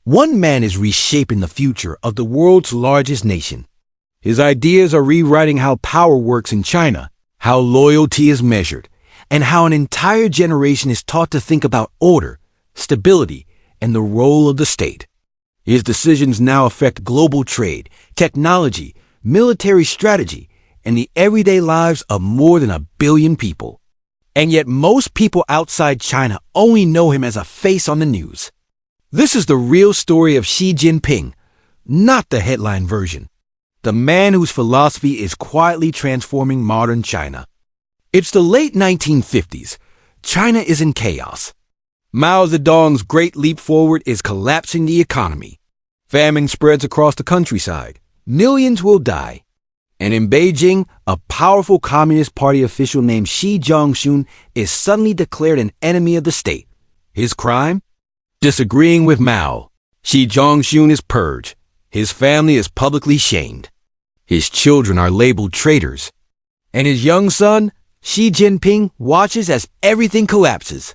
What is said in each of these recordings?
One man is reshaping the future of the world's largest nation. His ideas are rewriting how power works in China, how loyalty is measured, and how an entire generation is taught to think about order, stability, and the role of the state. His decisions now affect global trade, technology, military strategy, and the everyday lives of more than 1 billion people. And yet most people outside China only know him as a face on the news. This is the real story of Xi Jinping, not the headline version. The man whose philosophy is quietly transforming modern China. It's the late 1950s. China is in chaos. Mao Zedong's great leap forward is collapsing the economy. Famine spreads across the countryside. Millions will die. And in Beijing, a powerful Communist Party official named Xi Jinping is suddenly declared an enemy of the state. His crime? Disagreeing with Mao. Xi Jinping is purged. His family is publicly shamed. His children are labeled traitors. And his young son, Xi Jinping, watches as everything collapses.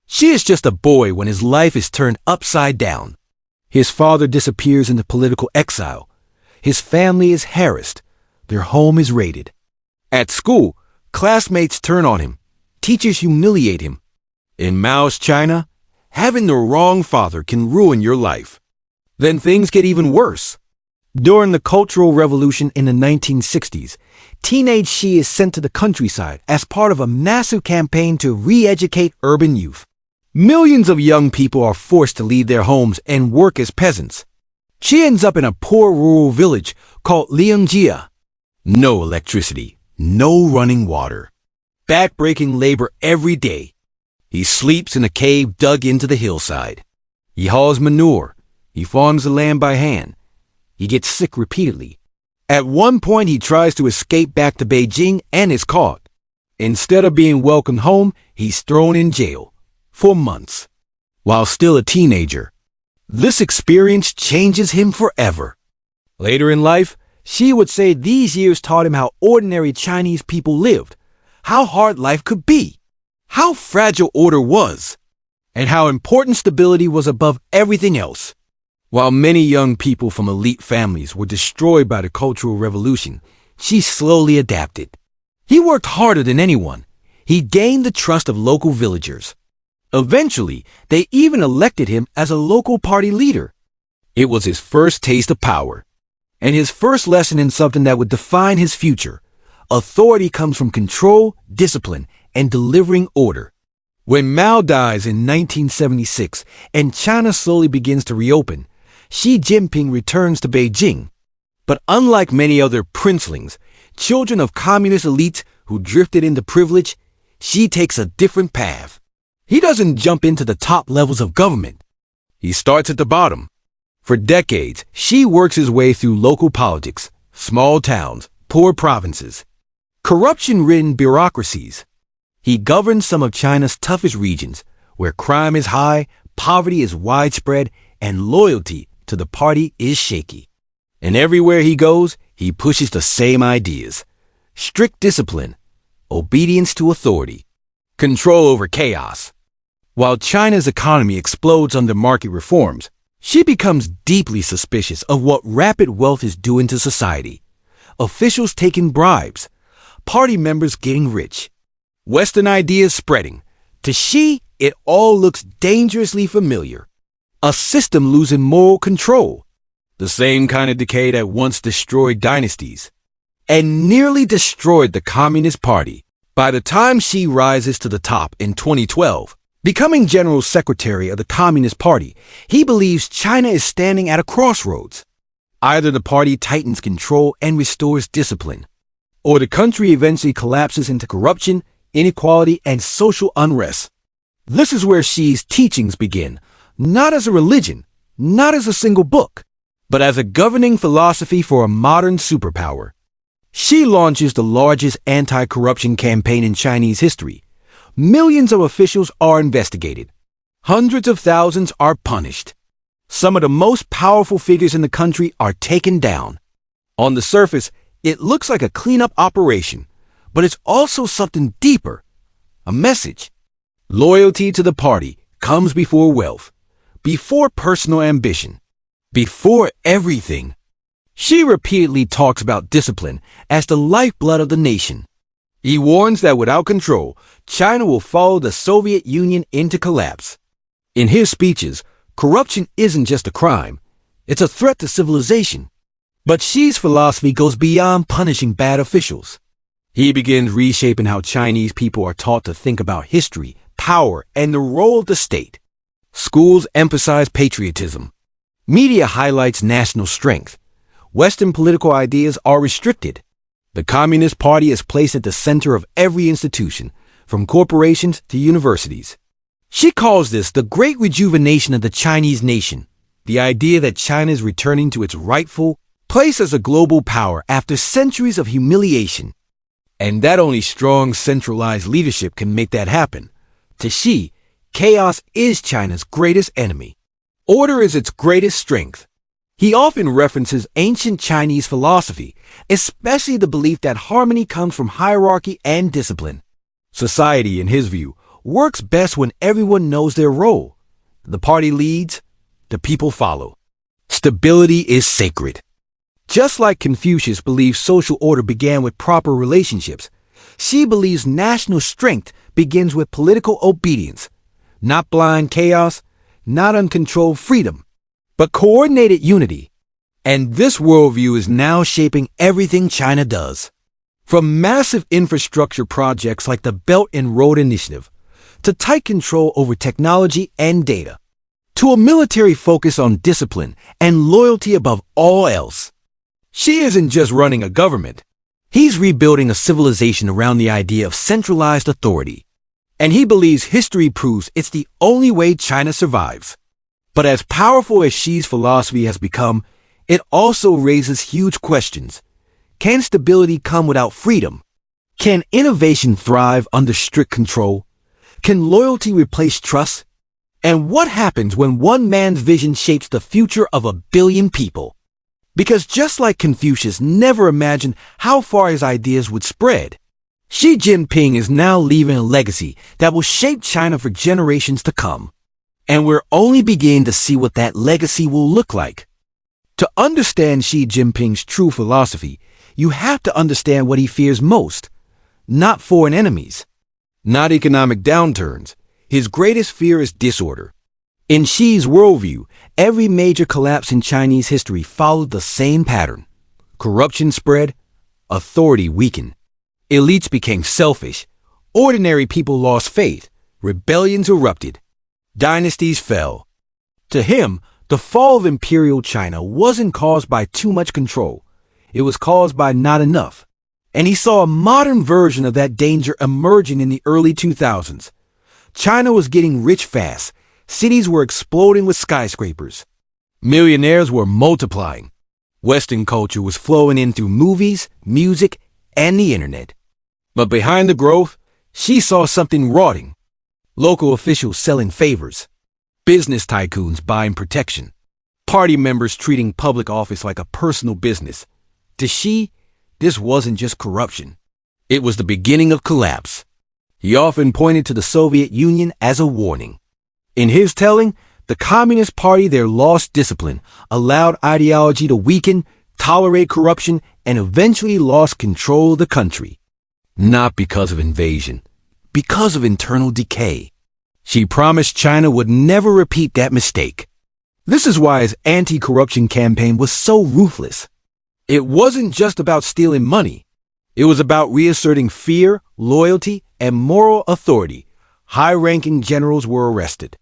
Xi is just a boy when his life is turned upside down. His father disappears into political exile. His family is harassed. Their home is raided. At school, classmates turn on him. Teachers humiliate him. In Mao's China, having the wrong father can ruin your life. Then things get even worse. During the Cultural Revolution in the 1960s, teenage Xi is sent to the countryside as part of a massive campaign to re-educate urban youth. Millions of young people are forced to leave their homes and work as peasants. Xi ends up in a poor rural village called Liangjia. No electricity, no running water. Back-breaking labor every day. He sleeps in a cave dug into the hillside. He hauls manure. He farms the land by hand. He gets sick repeatedly. At one point, he tries to escape back to Beijing and is caught. Instead of being welcomed home, he's thrown in jail for months. While still a teenager, this experience changes him forever. Later in life, Xi would say these years taught him how ordinary Chinese people lived, how hard life could be, how fragile order was, and how important stability was above everything else. While many young people from elite families were destroyed by the Cultural Revolution, Xi slowly adapted. He worked harder than anyone. He gained the trust of local villagers. Eventually, they even elected him as a local party leader. It was his first taste of power, and his first lesson in something that would define his future. Authority comes from control, discipline, and delivering order. When Mao dies in 1976 and China slowly begins to reopen, Xi Jinping returns to Beijing. But unlike many other princelings, children of communist elites who drifted into privilege, Xi takes a different path. He doesn't jump into the top levels of government. He starts at the bottom. For decades, Xi works his way through local politics, small towns, poor provinces, corruption-ridden bureaucracies. He governs some of China's toughest regions, where crime is high, poverty is widespread, and loyalty to the party is shaky. And everywhere he goes, he pushes the same ideas: strict discipline, obedience to authority, control over chaos. While China's economy explodes under market reforms, Xi becomes deeply suspicious of what rapid wealth is doing to society. Officials taking bribes, party members getting rich, Western ideas spreading. To Xi, it all looks dangerously familiar. A system losing moral control. The same kind of decay that once destroyed dynasties and nearly destroyed the Communist Party. By the time Xi rises to the top in 2012, becoming General Secretary of the Communist Party, he believes China is standing at a crossroads. Either the party tightens control and restores discipline, or the country eventually collapses into corruption, inequality, and social unrest. This is where Xi's teachings begin, not as a religion, not as a single book, but as a governing philosophy for a modern superpower. Xi launches the largest anti-corruption campaign in Chinese history. Millions of officials are investigated. Hundreds of thousands are punished. Some of the most powerful figures in the country are taken down. On the surface, it looks like a cleanup operation, but it's also something deeper. A message. Loyalty to the party comes before wealth. before personal ambition, before everything. Xi repeatedly talks about discipline as the lifeblood of the nation. He warns that without control, China will follow the Soviet Union into collapse. In his speeches, corruption isn't just a crime, it's a threat to civilization. But Xi's philosophy goes beyond punishing bad officials. He begins reshaping how Chinese people are taught to think about history, power, and the role of the state. Schools emphasize patriotism. Media highlights national strength. Western political ideas are restricted. The Communist Party is placed at the center of every institution, from corporations to universities. Xi calls this the great rejuvenation of the Chinese nation, the idea that China is returning to its rightful place as a global power after centuries of humiliation. And that only strong, centralized leadership can make that happen. To Xi, chaos is China's greatest enemy. Order is its greatest strength. He often references ancient Chinese philosophy, especially the belief that harmony comes from hierarchy and discipline. Society, in his view, works best when everyone knows their role. The party leads, the people follow. Stability is sacred. Just like Confucius believes social order began with proper relationships, Xi believes national strength begins with political obedience, not blind chaos, not uncontrolled freedom, but coordinated unity. And this worldview is now shaping everything China does. From massive infrastructure projects like the Belt and Road Initiative, to tight control over technology and data, to a military focus on discipline and loyalty above all else. Xi isn't just running a government. He's rebuilding a civilization around the idea of centralized authority. And he believes history proves it's the only way China survives. But as powerful as Xi's philosophy has become, it also raises huge questions. Can stability come without freedom? Can innovation thrive under strict control? Can loyalty replace trust? And what happens when one man's vision shapes the future of a billion people? Because just like Confucius never imagined how far his ideas would spread, Xi Jinping is now leaving a legacy that will shape China for generations to come. And we're only beginning to see what that legacy will look like. To understand Xi Jinping's true philosophy, you have to understand what he fears most. Not foreign enemies, not economic downturns. His greatest fear is disorder. In Xi's worldview, every major collapse in Chinese history followed the same pattern. Corruption spread, authority weakened. Elites became selfish, ordinary people lost faith, rebellions erupted, dynasties fell. To him, the fall of imperial China wasn't caused by too much control. It was caused by not enough. And he saw a modern version of that danger emerging in the early 2000s. China was getting rich fast. Cities were exploding with skyscrapers. Millionaires were multiplying. Western culture was flowing in through movies, music, and the internet. But behind the growth, Xi saw something rotting. Local officials selling favors. Business tycoons buying protection. Party members treating public office like a personal business. To Xi, this wasn't just corruption. It was the beginning of collapse. He often pointed to the Soviet Union as a warning. In his telling, the Communist Party there lost discipline, allowed ideology to weaken, tolerate corruption, and eventually lost control of the country. Not because of invasion, because of internal decay. Xi promised China would never repeat that mistake. This is why his anti-corruption campaign was so ruthless. It wasn't just about stealing money. It was about reasserting fear, loyalty, and moral authority. High-ranking generals were arrested.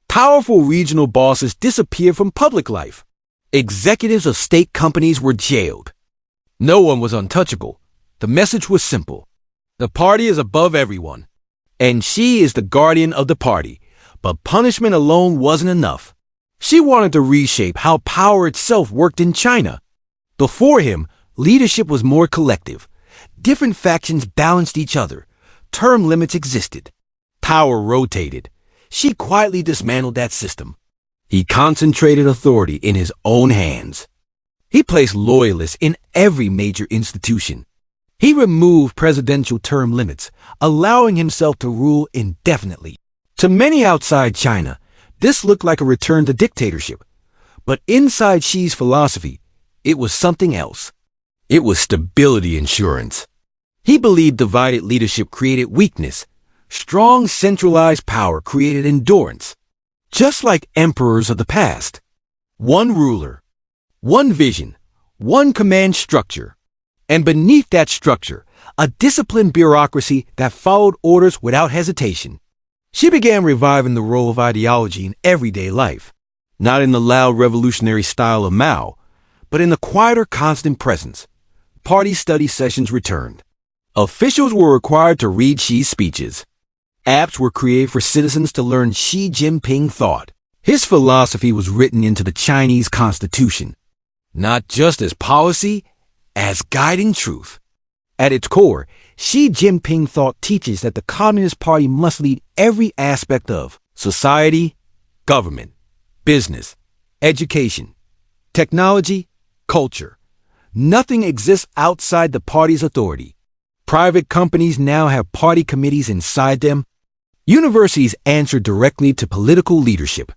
Powerful regional bosses disappeared from public life. Executives of state companies were jailed. No one was untouchable. The message was simple. The party is above everyone. And Xi is the guardian of the party. But punishment alone wasn't enough. Xi wanted to reshape how power itself worked in China. Before him, leadership was more collective. Different factions balanced each other. Term limits existed. Power rotated. Xi quietly dismantled that system. He concentrated authority in his own hands. He placed loyalists in every major institution. He removed presidential term limits, allowing himself to rule indefinitely. To many outside China, This looked like a return to dictatorship. But inside Xi's philosophy, it was something else. It was stability insurance. He believed divided leadership created weakness. Strong centralized power created endurance. Just like emperors of the past. One ruler, one vision, one command structure. And beneath that structure, a disciplined bureaucracy that followed orders without hesitation. She began reviving the role of ideology in everyday life, not in the loud revolutionary style of Mao, but in the quieter, constant presence. Party study sessions returned. Officials were required to read Xi's speeches. Apps were created for citizens to learn Xi Jinping thought. His philosophy was written into the Chinese constitution, not just as policy, as guiding truth. At its core, Xi Jinping thought teaches that the Communist Party must lead every aspect of society, government, business, education, technology, culture. Nothing exists outside the party's authority. Private companies now have party committees inside them. Universities answer directly to political leadership.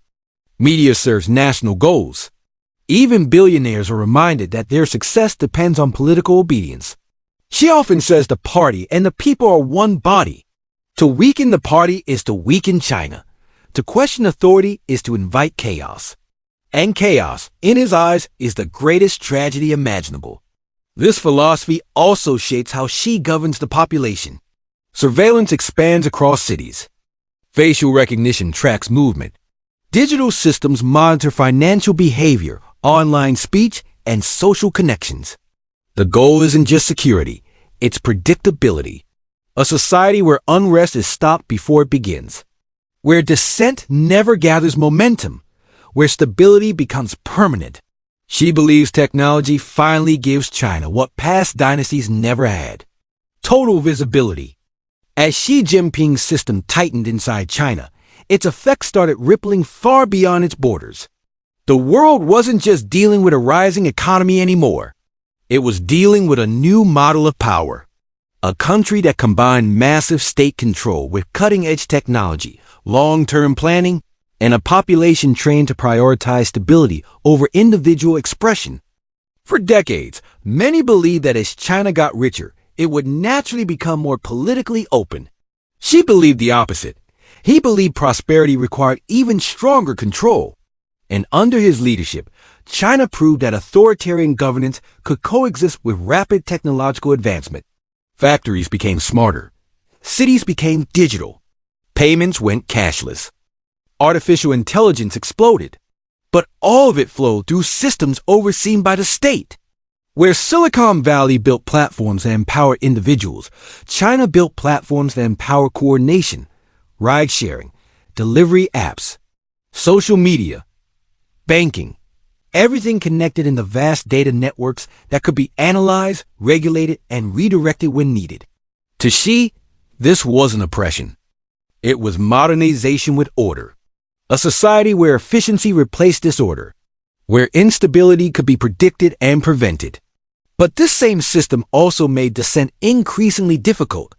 Media serves national goals. Even billionaires are reminded that their success depends on political obedience. She often says the party and the people are one body. To weaken the party is to weaken China. To question authority is to invite chaos. And chaos, in his eyes, is the greatest tragedy imaginable. This philosophy also shapes how Xi governs the population. Surveillance expands across cities. Facial recognition tracks movement. Digital systems monitor financial behavior, online speech, and social connections. The goal isn't just security, it's predictability. A society where unrest is stopped before it begins. Where dissent never gathers momentum. Where stability becomes permanent. She believes technology finally gives China what past dynasties never had. Total visibility. As Xi Jinping's system tightened inside China, its effects started rippling far beyond its borders. The world wasn't just dealing with a rising economy anymore. It was dealing with a new model of power. A country that combined massive state control with cutting-edge technology, long-term planning, and a population trained to prioritize stability over individual expression. For decades, many believed that as China got richer, it would naturally become more politically open. Xi believed the opposite. He believed prosperity required even stronger control. And under his leadership, China proved that authoritarian governance could coexist with rapid technological advancement. Factories became smarter. Cities became digital. Payments went cashless. Artificial intelligence exploded. But all of it flowed through systems overseen by the state. Where Silicon Valley built platforms that empower individuals, China built platforms that empower coordination, ride-sharing, delivery apps, social media, banking, everything connected in the vast data networks that could be analyzed, regulated, and redirected when needed. To Xi, this wasn't oppression. It was modernization with order. A society where efficiency replaced disorder, where instability could be predicted and prevented. But this same system also made dissent increasingly difficult.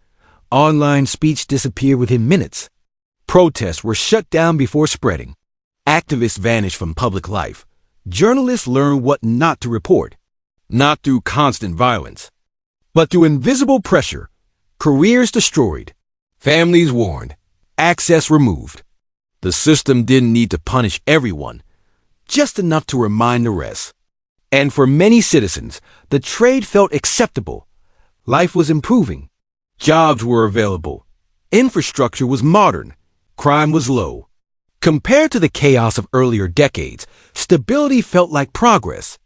Online speech disappeared within minutes. Protests were shut down before spreading. Activists vanished from public life. Journalists learned what not to report, not through constant violence, but through invisible pressure. Careers destroyed, families warned, access removed. The system didn't need to punish everyone, just enough to remind the rest. And for many citizens, the trade felt acceptable. Life was improving. Jobs were available. Infrastructure was modern. Crime was low. Compared to the chaos of earlier decades, stability felt like progress.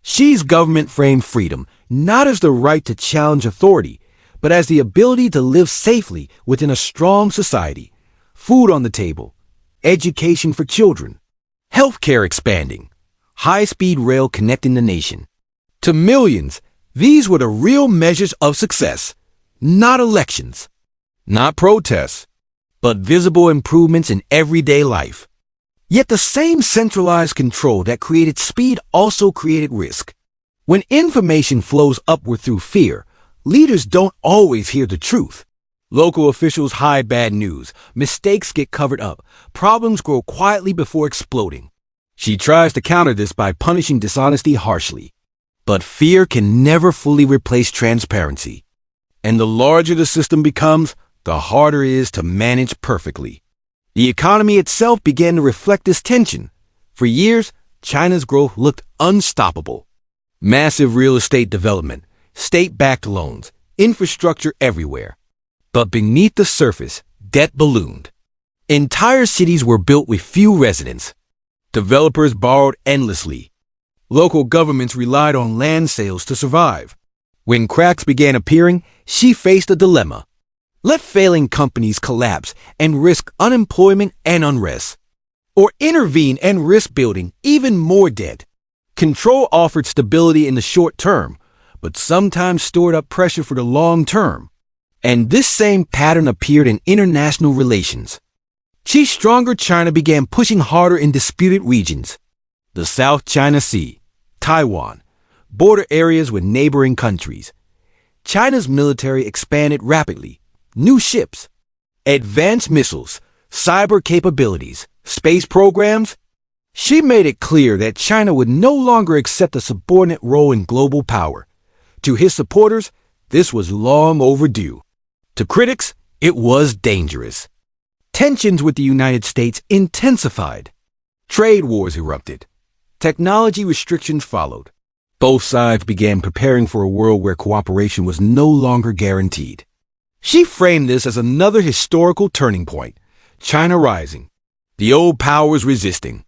Xi's government framed freedom not as the right to challenge authority, but as the ability to live safely within a strong society. Food on the table, education for children, healthcare expanding, high-speed rail connecting the nation. To millions, these were the real measures of success, not elections, not protests, but visible improvements in everyday life. Yet the same centralized control that created speed also created risk. When information flows upward through fear, leaders don't always hear the truth. Local officials hide bad news, mistakes get covered up, problems grow quietly before exploding. She tries to counter this by punishing dishonesty harshly. But fear can never fully replace transparency. And the larger the system becomes, the harder it is to manage perfectly. The economy itself began to reflect this tension. For years, China's growth looked unstoppable. Massive real estate development, state-backed loans, infrastructure everywhere. But beneath the surface, debt ballooned. Entire cities were built with few residents. Developers borrowed endlessly. Local governments relied on land sales to survive. When cracks began appearing, she faced a dilemma. Let failing companies collapse and risk unemployment and unrest, or intervene and risk building even more debt. Control offered stability in the short term, but sometimes stored up pressure for the long term. And this same pattern appeared in international relations. Xi's stronger China began pushing harder in disputed regions. The South China Sea, Taiwan, border areas with neighboring countries. China's military expanded rapidly. New ships, advanced missiles, cyber capabilities, space programs. Xi made it clear that China would no longer accept a subordinate role in global power. To his supporters, this was long overdue. To critics, it was dangerous. Tensions with the United States intensified. Trade wars erupted. Technology restrictions followed. Both sides began preparing for a world where cooperation was no longer guaranteed. Xi framed this as another historical turning point, China rising, the old powers resisting.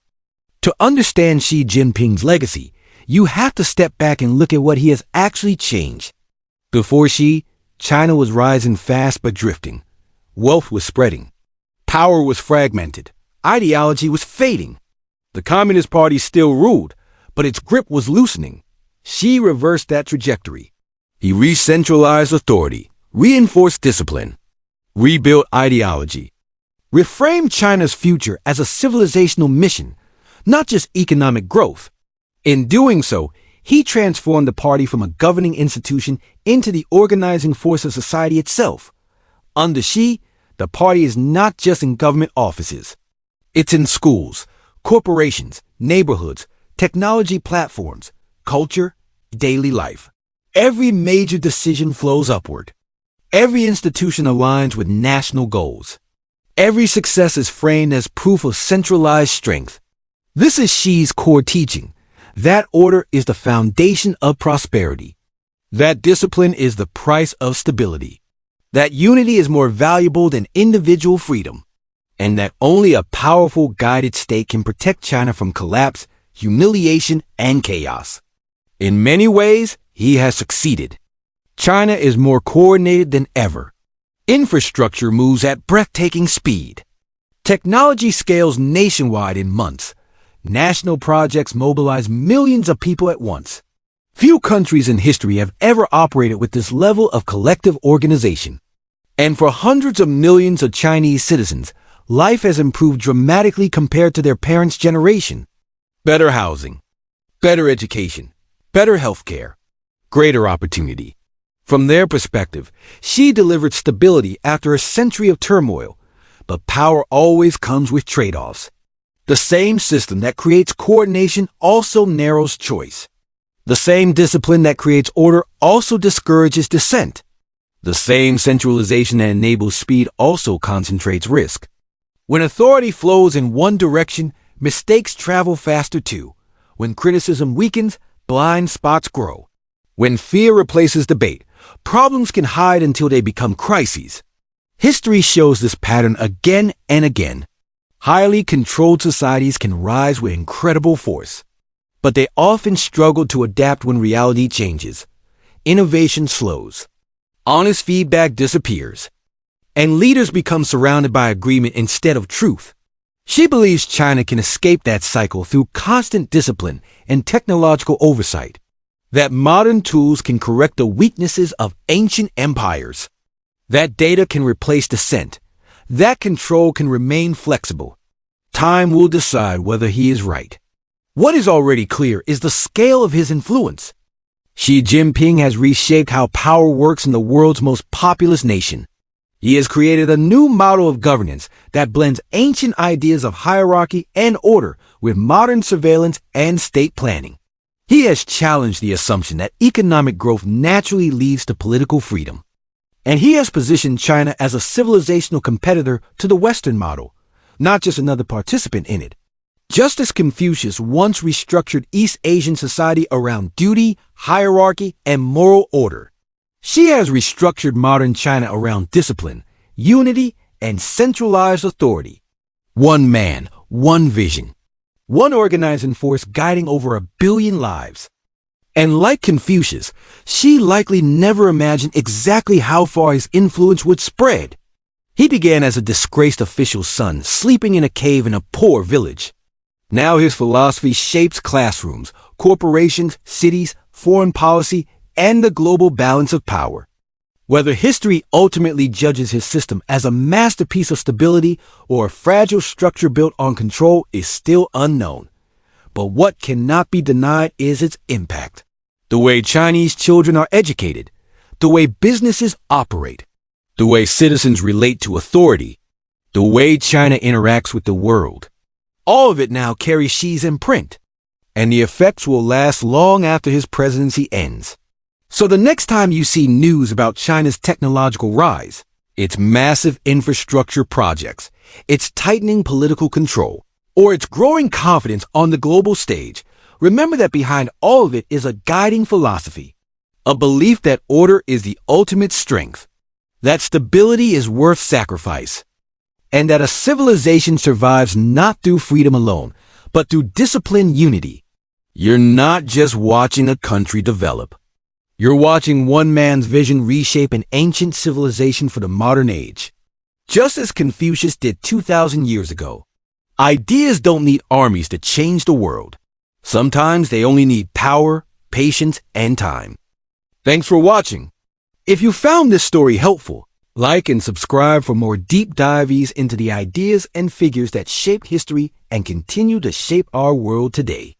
To understand Xi Jinping's legacy, you have to step back and look at what he has actually changed. Before Xi, China was rising fast but drifting. Wealth was spreading. Power was fragmented. Ideology was fading. The Communist Party still ruled, but its grip was loosening. Xi reversed that trajectory. He re-centralized authority, reinforced discipline, rebuilt ideology, reframed China's future as a civilizational mission, not just economic growth. In doing so, he transformed the party from a governing institution into the organizing force of society itself. Under Xi, the party is not just in government offices. It's in schools, corporations, neighborhoods, technology platforms, culture, daily life. Every major decision flows upward. Every institution aligns with national goals. Every success is framed as proof of centralized strength. This is Xi's core teaching. That order is the foundation of prosperity. That discipline is the price of stability. That unity is more valuable than individual freedom. And that only a powerful, guided state can protect China from collapse, humiliation, and chaos. In many ways, he has succeeded. China is more coordinated than ever. Infrastructure moves at breathtaking speed. Technology scales nationwide in months. National projects mobilize millions of people at once. Few countries in history have ever operated with this level of collective organization. And for hundreds of millions of Chinese citizens, life has improved dramatically compared to their parents' generation. Better housing, better education, better healthcare, greater opportunity. From their perspective, Xi delivered stability after a century of turmoil, but power always comes with trade-offs. The same system that creates coordination also narrows choice. The same discipline that creates order also discourages dissent. The same centralization that enables speed also concentrates risk. When authority flows in one direction, mistakes travel faster too. When criticism weakens, blind spots grow. When fear replaces debate, problems can hide until they become crises. History shows this pattern again and again. Highly controlled societies can rise with incredible force, but they often struggle to adapt when reality changes. Innovation slows. Honest feedback disappears. And leaders become surrounded by agreement instead of truth. She believes China can escape that cycle through constant discipline and technological oversight. That modern tools can correct the weaknesses of ancient empires. That data can replace dissent. That control can remain flexible. Time will decide whether he is right. What is already clear is the scale of his influence. Xi Jinping has reshaped how power works in the world's most populous nation. He has created a new model of governance that blends ancient ideas of hierarchy and order with modern surveillance and state planning. He has challenged the assumption that economic growth naturally leads to political freedom. And he has positioned China as a civilizational competitor to the Western model, not just another participant in it. Just as Confucius once restructured East Asian society around duty, hierarchy, and moral order, Xi has restructured modern China around discipline, unity, and centralized authority. One man, one vision, one organizing force guiding over 1 billion lives. And like Confucius, Xi likely never imagined exactly how far his influence would spread. He began as a disgraced official's son, sleeping in a cave in a poor village. Now his philosophy shapes classrooms, corporations, cities, foreign policy, and the global balance of power. Whether history ultimately judges his system as a masterpiece of stability or a fragile structure built on control is still unknown. But what cannot be denied is its impact. The way Chinese children are educated, the way businesses operate, the way citizens relate to authority, the way China interacts with the world. All of it now carries Xi's imprint, and the effects will last long after his presidency ends. So the next time you see news about China's technological rise, its massive infrastructure projects, its tightening political control, or its growing confidence on the global stage, remember that behind all of it is a guiding philosophy, a belief that order is the ultimate strength, that stability is worth sacrifice, and that a civilization survives not through freedom alone, but through disciplined unity. You're not just watching a country develop. You're watching one man's vision reshape an ancient civilization for the modern age. Just as Confucius did 2,000 years ago, ideas don't need armies to change the world. Sometimes they only need power, patience, and time. Thanks for watching. If you found this story helpful, like and subscribe for more deep dives into the ideas and figures that shaped history and continue to shape our world today.